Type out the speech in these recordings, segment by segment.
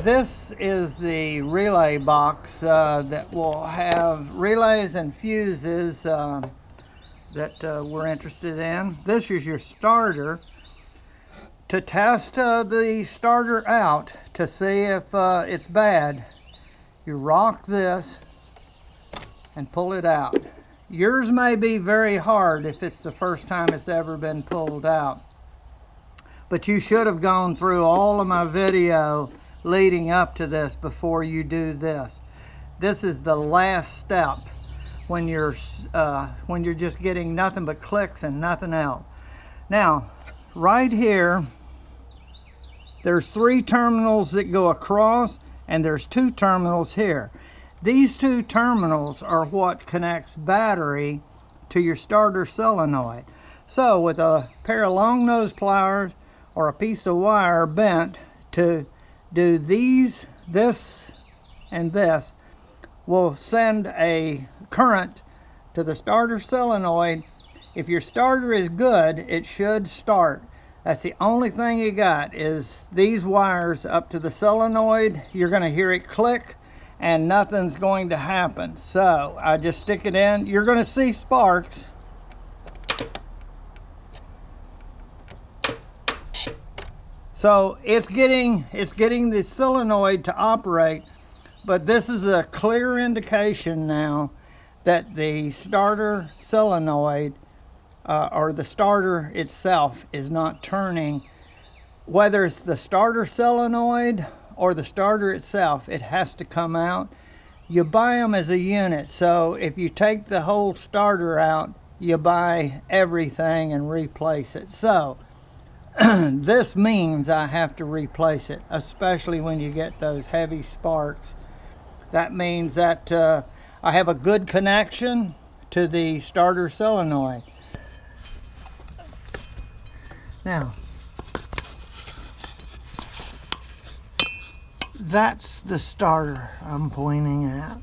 This is the relay box that will have relays and fuses that we're interested in. This is your starter to test the starter out to see if it's bad. You rock this and pull it out. Yours may be very hard if it's the first time it's ever been pulled out, but you should have gone through all of my video leading up to this before you do this. This is the last step when you're just getting nothing but clicks and nothing else. Now, right here, there's 3 terminals that go across, and there's 2 terminals here. These 2 terminals are what connects battery to your starter solenoid. So with a pair of long nose pliers or a piece of wire bent to do this and this will send a current to the starter solenoid. If your starter is good, it should start. That's the only thing you got is these wires up to the solenoid. You're going to hear it click and nothing's going to happen. So I just stick it in. You're going to see sparks. So it's getting the solenoid to operate, but this is a clear indication now that the starter solenoid or the starter itself is not turning. Whether it's the starter solenoid or the starter itself, it has to come out. You buy them as a unit, so if you take the whole starter out, you buy everything and replace it. So this means I have to replace it, especially when you get those heavy sparks. That means that I have a good connection to the starter solenoid. Now, that's the starter I'm pointing at.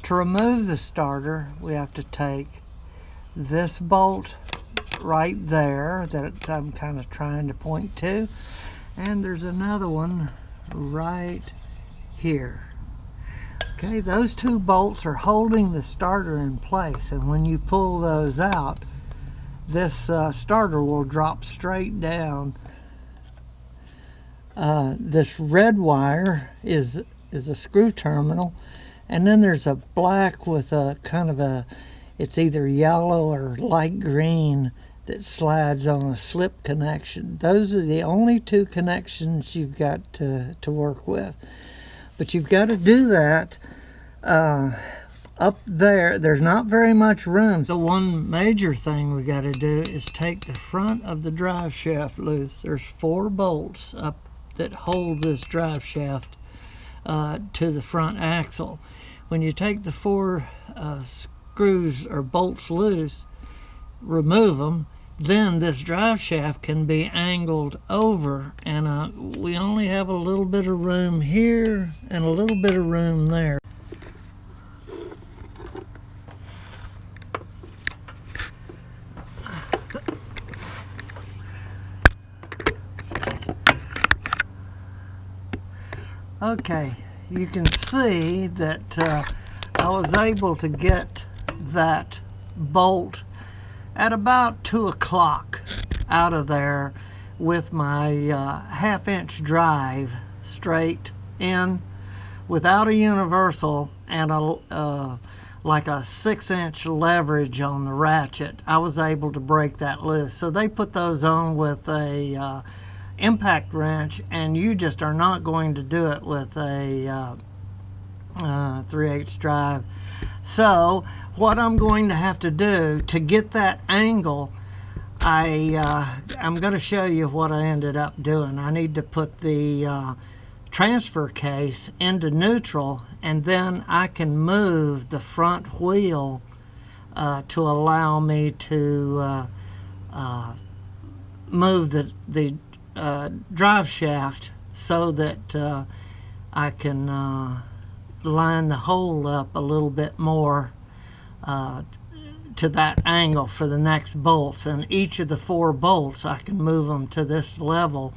To remove the starter, we have to take this bolt right there that I'm kind of trying to point to, and there's another one right here. Okay, those 2 bolts are holding the starter in place, and when you pull those out, this starter will drop straight down. This red wire is a screw terminal, and then there's a black with a kind of a, it's either yellow or light green that slides on a slip connection. Those are the only 2 connections you've got to work with. But you've got to do that up there. There's not very much room. The one major thing we got to do is take the front of the drive shaft loose. There's 4 bolts up that hold this drive shaft to the front axle. When you take the 4 screws or bolts loose, remove them, then this drive shaft can be angled over, and we only have a little bit of room here and a little bit of room there. Okay, you can see that I was able to get that bolt at about 2 o'clock out of there with my 1/2-inch drive straight in without a universal and like a 6-inch leverage on the ratchet. I was able to break that loose. So they put those on with a impact wrench, and you just are not going to do it with a 3/8 drive. So what I'm going to have to do to get that angle, I'm going to show you what I ended up doing. I need to put the transfer case into neutral, and then I can move the front wheel to allow me to move the drive shaft so that I can line the hole up a little bit more to that angle for the next bolts. And each of the 4 bolts, I can move them to this level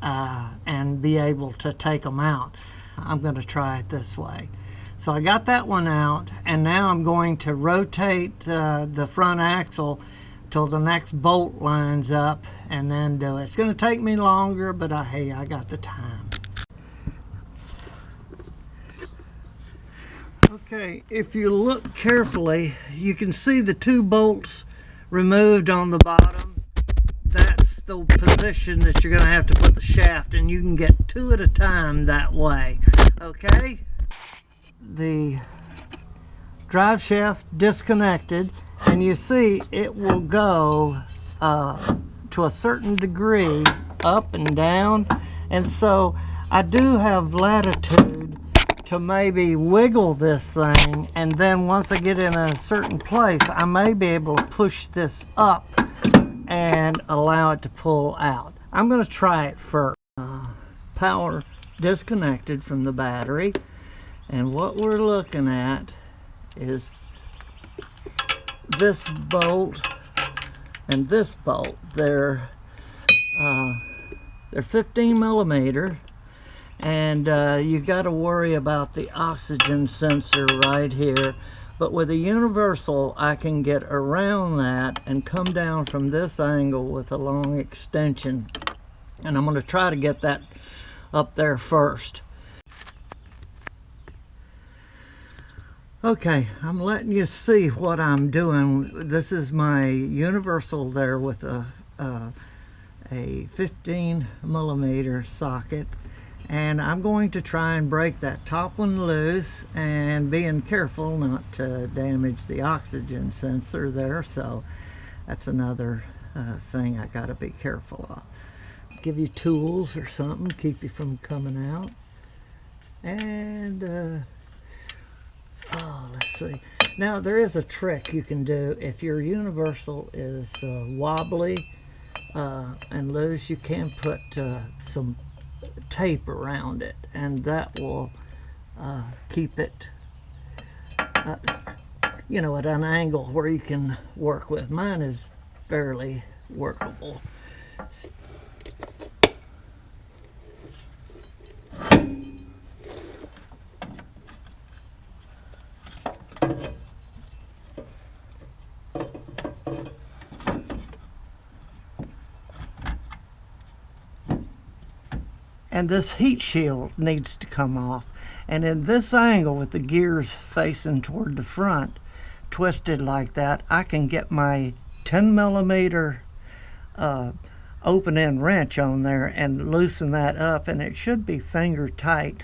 and be able to take them out. I'm going to try it this way. So I got that one out, and now I'm going to rotate the front axle till the next bolt lines up and then do it. It's going to take me longer, but hey, I got the time. Okay, if you look carefully, you can see the two bolts removed on the bottom. That's the position that you're going to have to put the shaft in. You can get two at a time that way. Okay? The drive shaft disconnected, and you see it will go to a certain degree up and down, and so I do have latitude to maybe wiggle this thing, and then once I get in a certain place, I may be able to push this up and allow it to pull out. I'm going to try it first. Power disconnected from the battery, and what we're looking at is this bolt and this bolt. They're 15 millimeter, and you got to worry about the oxygen sensor right here. But with a universal, I can get around that and come down from this angle with a long extension. And I'm going to try to get that up there first. Okay, I'm letting you see what I'm doing. This is my universal there with a 15 millimeter socket. And I'm going to try and break that top one loose, and being careful not to damage the oxygen sensor there. So that's another thing I got to be careful of. Give you tools or something, keep you from coming out. And let's see. Now there is a trick you can do if your universal is wobbly and loose. You can put some tape around it, and that will keep it you know, at an angle where you can work with. Mine is fairly workable. And this heat shield needs to come off. And in this angle, with the gears facing toward the front, twisted like that, I can get my 10 millimeter open end wrench on there and loosen that up, and it should be finger tight.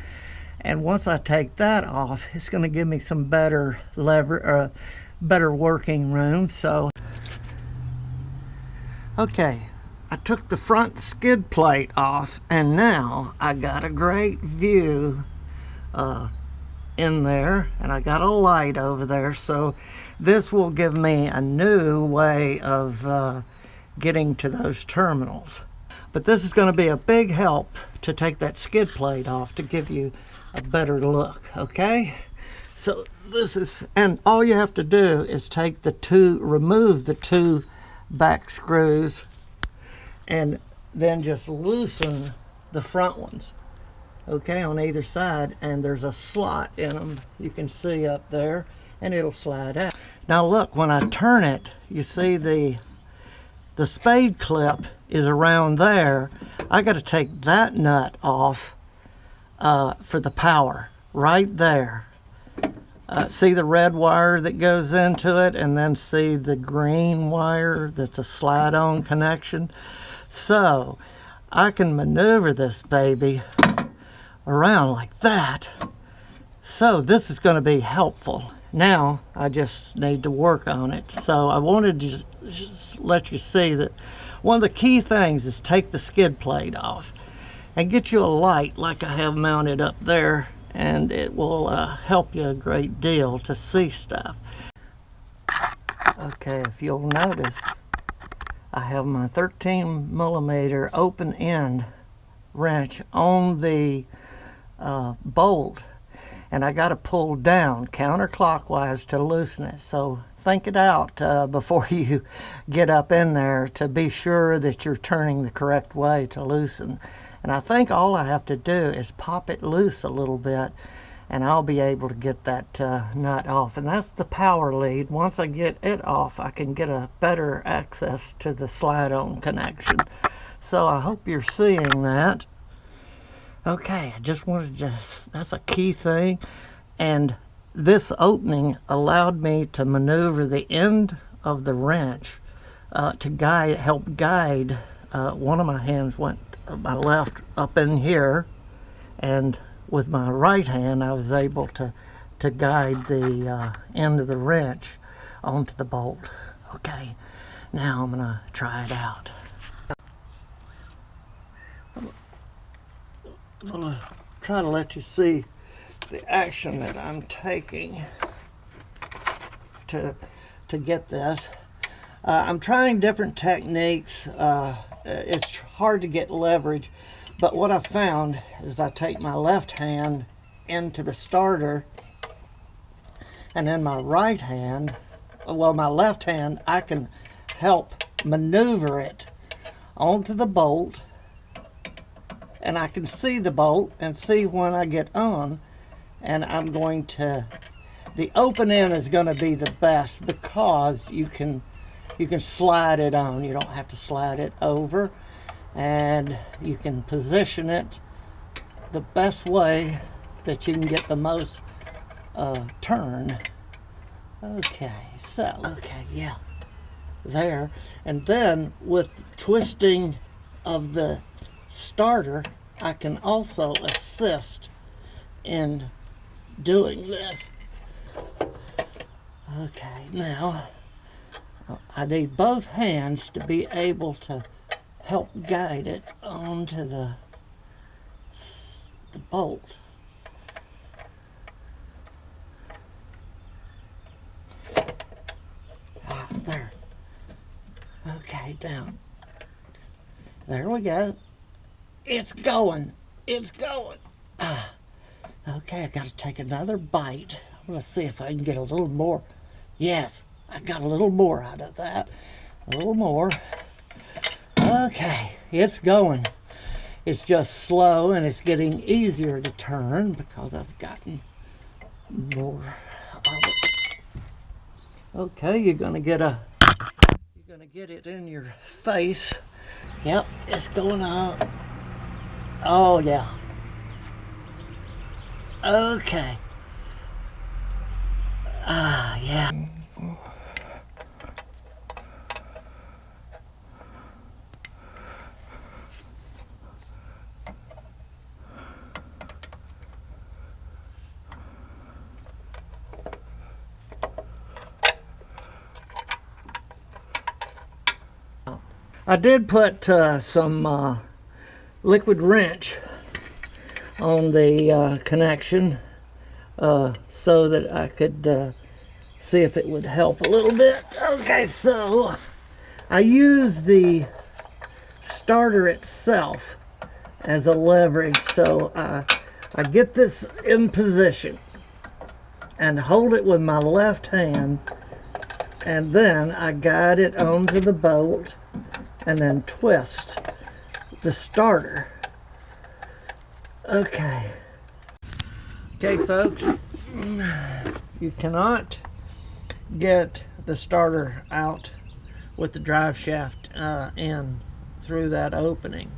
And once I take that off, it's going to give me some better better working room. So okay, I took the front skid plate off, and now I got a great view in there, and I got a light over there, so this will give me a new way of getting to those terminals. But this is going to be a big help to take that skid plate off to give you a better look. Okay, so this is, and all you have to do is take the remove the two back screws, and then just loosen the front ones, okay, on either side, and there's a slot in them you can see up there, and it'll slide out. Now look, when I turn it, you see the spade clip is around there. I got to take that nut off for the power right there. See the red wire that goes into it, and then see the green wire that's a slide-on connection. So I can maneuver this baby around like that. So this is going to be helpful. Now I just need to work on it. So I wanted to just let you see that one of the key things is take the skid plate off and get you a light like I have mounted up there, and it will help you a great deal to see stuff. Okay, if you'll notice, I have my 13 millimeter open end wrench on the bolt, and I got to pull down counterclockwise to loosen it. So think it out before you get up in there to be sure that you're turning the correct way to loosen. And I think all I have to do is pop it loose a little bit, and I'll be able to get that nut off. And that's the power lead. Once I get it off, I can get a better access to the slide-on connection. So I hope you're seeing that. Okay, I just wanted to, that's a key thing. And this opening allowed me to maneuver the end of the wrench to help guide. One of my hands went, my left, up in here, and with my right hand I was able to guide the end of the wrench onto the bolt. Okay, now I'm gonna try it out. I'm gonna try to let you see the action that I'm taking to get this. I'm trying different techniques. It's hard to get leverage, but what I found is I take my left hand into the starter, and then my right hand, well, my left hand, I can help maneuver it onto the bolt, and I can see the bolt and see when I get on. And I'm going to, the open end is going to be the best because you can slide it on. You don't have to slide it over, and you can position it the best way that you can get the most turn. Okay, so, okay, yeah, there. And then with twisting of the starter, I can also assist in doing this. Okay, now I need both hands to be able to help guide it onto the bolt. There. Okay, down. There we go. It's going. It's going. Okay, I got to take another bite. I'm going to see if I can get a little more. Yes, I got a little more out of that. A little more. Okay, it's going. It's just slow, and it's getting easier to turn because I've gotten more of it. Okay, you're going to get it in your face. Yep, it's going up. Oh yeah. Okay. Yeah. I did put some liquid wrench on the connection so that I could see if it would help a little bit. Okay, so I use the starter itself as a leverage, so I get this in position and hold it with my left hand, and then I guide it onto the bolt and then twist the starter. Okay, folks, you cannot get the starter out with the drive shaft in through that opening.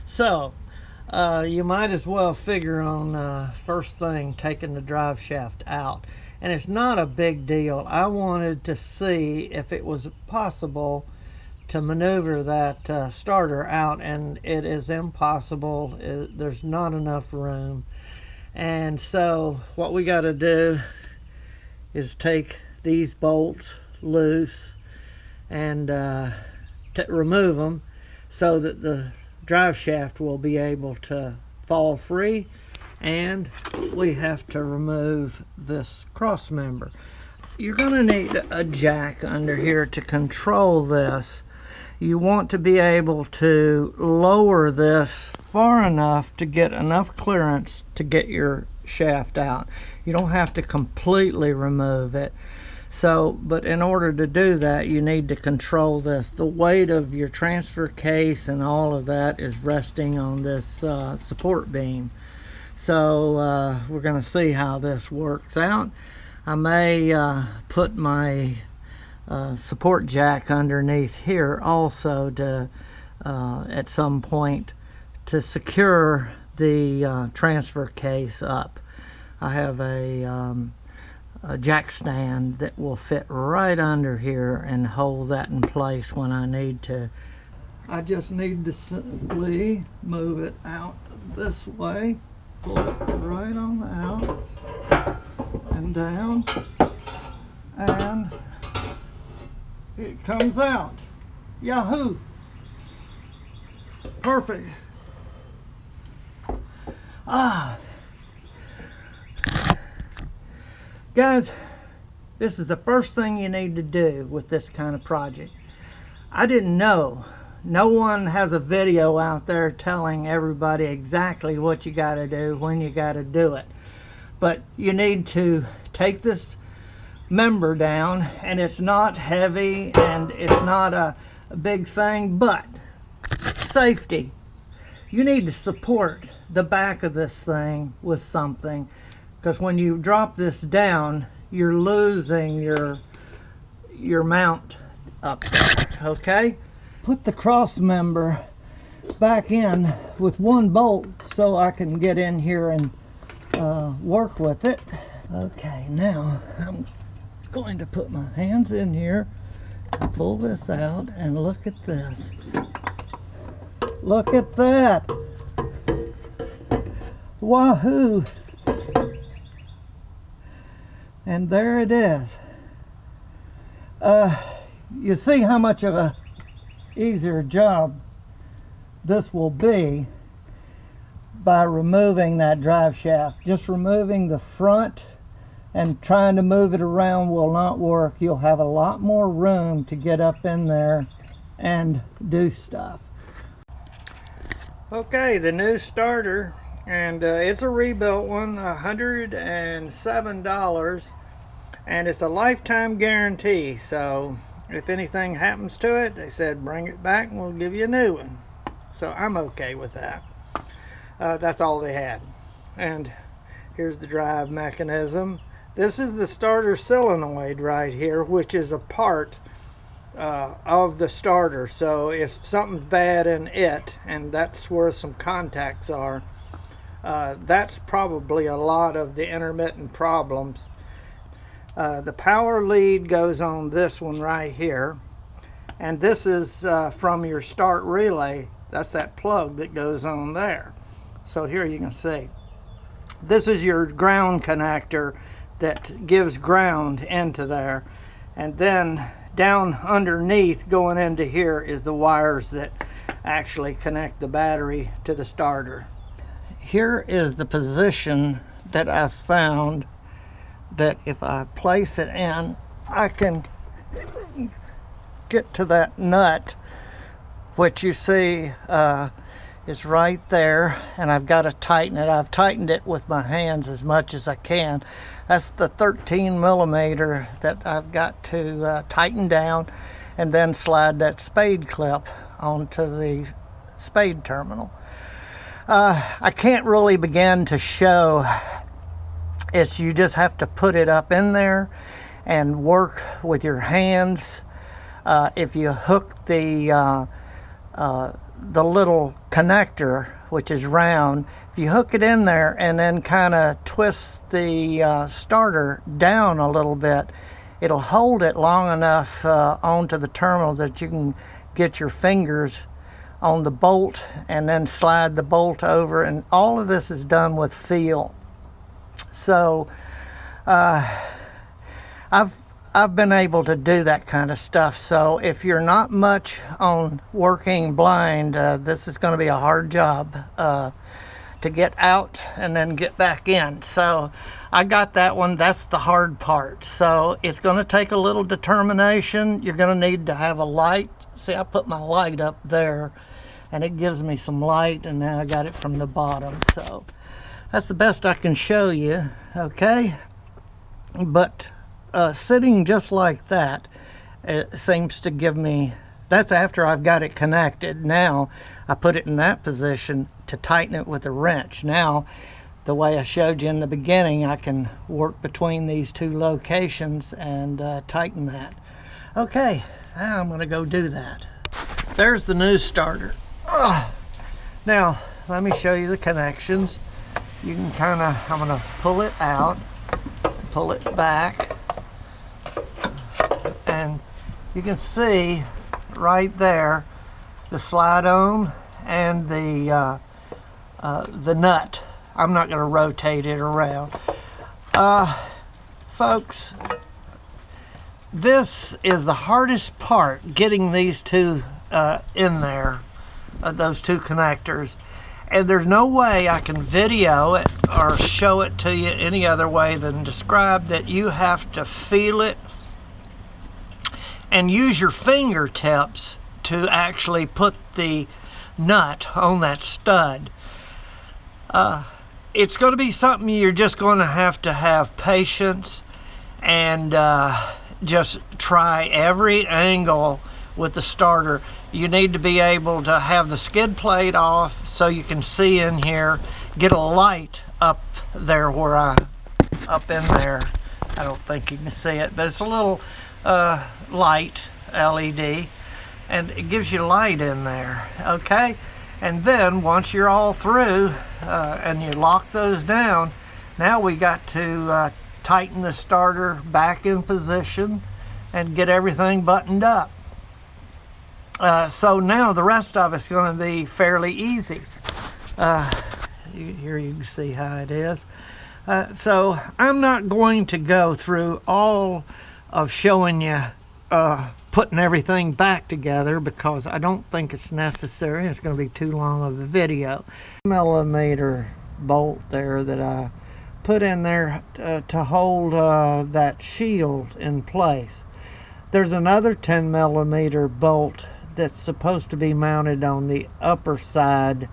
So you might as well figure on first thing taking the drive shaft out. And it's not a big deal. I wanted to see if it was possible to maneuver that starter out, and it is impossible. There's not enough room. And so what we got to do is take these bolts loose and remove them so that the drive shaft will be able to fall free, and we have to remove this cross member. You're going to need a jack under here to control this. You want to be able to lower this far enough to get enough clearance to get your shaft out. You don't have to completely remove it. So, but in order to do that, you need to control this. The weight of your transfer case and all of that is resting on this support beam. So we're going to see how this works out. I may put my support jack underneath here also to at some point to secure the transfer case up. I have a jack stand that will fit right under here and hold that in place when I need to. I just need to simply move it out this way, pull it right on out and down, and it comes out. Yahoo! Perfect. Guys, this is the first thing you need to do with this kind of project. I didn't know. No one has a video out there telling everybody exactly what you got to do, when you got to do it. But you need to take this member down, and it's not heavy and it's not a big thing, but safety. You need to support the back of this thing with something, because when you drop this down, you're losing your mount up there, okay? Put the cross member back in with one bolt so I can get in here and work with it. Okay, now I'm going to put my hands in here, pull this out, and look at this. Look at that! Wahoo! And there it is. You see how much of a easier job this will be by removing that drive shaft. Just removing the front and trying to move it around will not work. You'll have a lot more room to get up in there and do stuff. Okay, the new starter, and it's a rebuilt one, $107, and it's a lifetime guarantee. So if anything happens to it, they said bring it back and we'll give you a new one. So I'm okay with that. That's all they had. And here's the drive mechanism. This is the starter solenoid right here, which is a part of the starter. So if something's bad in it, and that's where some contacts are, that's probably a lot of the intermittent problems. The power lead goes on this one right here, and this is from your start relay. That's that plug that goes on there. So here you can see this is your ground connector that gives ground into there, and then down underneath going into here is the wires that actually connect the battery to the starter. Here is the position that I found that if I place it in, I can get to that nut, which you see is right there, and I've got to tighten it. I've tightened it with my hands as much as I can. That's the 13 millimeter that I've got to tighten down, and then slide that spade clip onto the spade terminal. I can't really begin to show. You just have to put it up in there and work with your hands. If you hook the little connector, which is round, if you hook it in there and then kind of twist the starter down a little bit, it'll hold it long enough onto the terminal that you can get your fingers on the bolt and then slide the bolt over, and all of this is done with feel. So I've been able to do that kind of stuff. So if you're not much on working blind, this is going to be a hard job to get out and then get back in. So I got that one. That's the hard part. So it's going to take a little determination. You're going to need to have a light. See, I put my light up there and it gives me some light, and then I got it from the bottom. So that's the best I can show you, okay? But sitting just like that, it seems to give me, that's after I've got it connected. Now I put it in that position to tighten it with a wrench. Now, the way I showed you in the beginning, I can work between these two locations and tighten that. Okay, now I'm going to go do that. There's the new starter. Now, let me show you the connections. You can kind of, I'm going to pull it out, pull it back, and you can see right there the slide-on and the nut. I'm not going to rotate it around. Folks, this is the hardest part, getting these two in there, those two connectors. And there's no way I can video it or show it to you any other way than describe that. You have to feel it and use your fingertips to actually put the nut on that stud. It's going to be something you're just going to have patience and just try every angle with the starter. You need to be able to have the skid plate off so you can see in here. Get a light up there where up in there. I don't think you can see it, but it's a little light LED, and it gives you light in there. Okay, and then once you're all through and you lock those down, now we got to tighten the starter back in position and get everything buttoned up. So now the rest of it's going to be fairly easy. Here you can see how it is. So I'm not going to go through all of showing you putting everything back together, because I don't think it's necessary. It's going to be too long of a video. 10mm bolt there that I put in there to hold that shield in place. There's another 10mm bolt that's supposed to be mounted on the upper side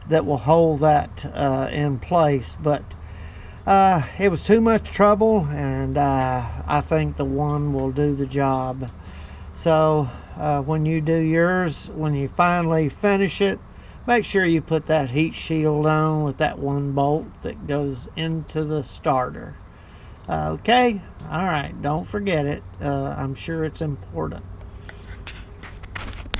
that will hold that in place, but it was too much trouble, and I think the one will do the job. So when you do yours, when you finally finish it, make sure you put that heat shield on with that one bolt that goes into the starter. Okay, all right, don't forget it. I'm sure it's important.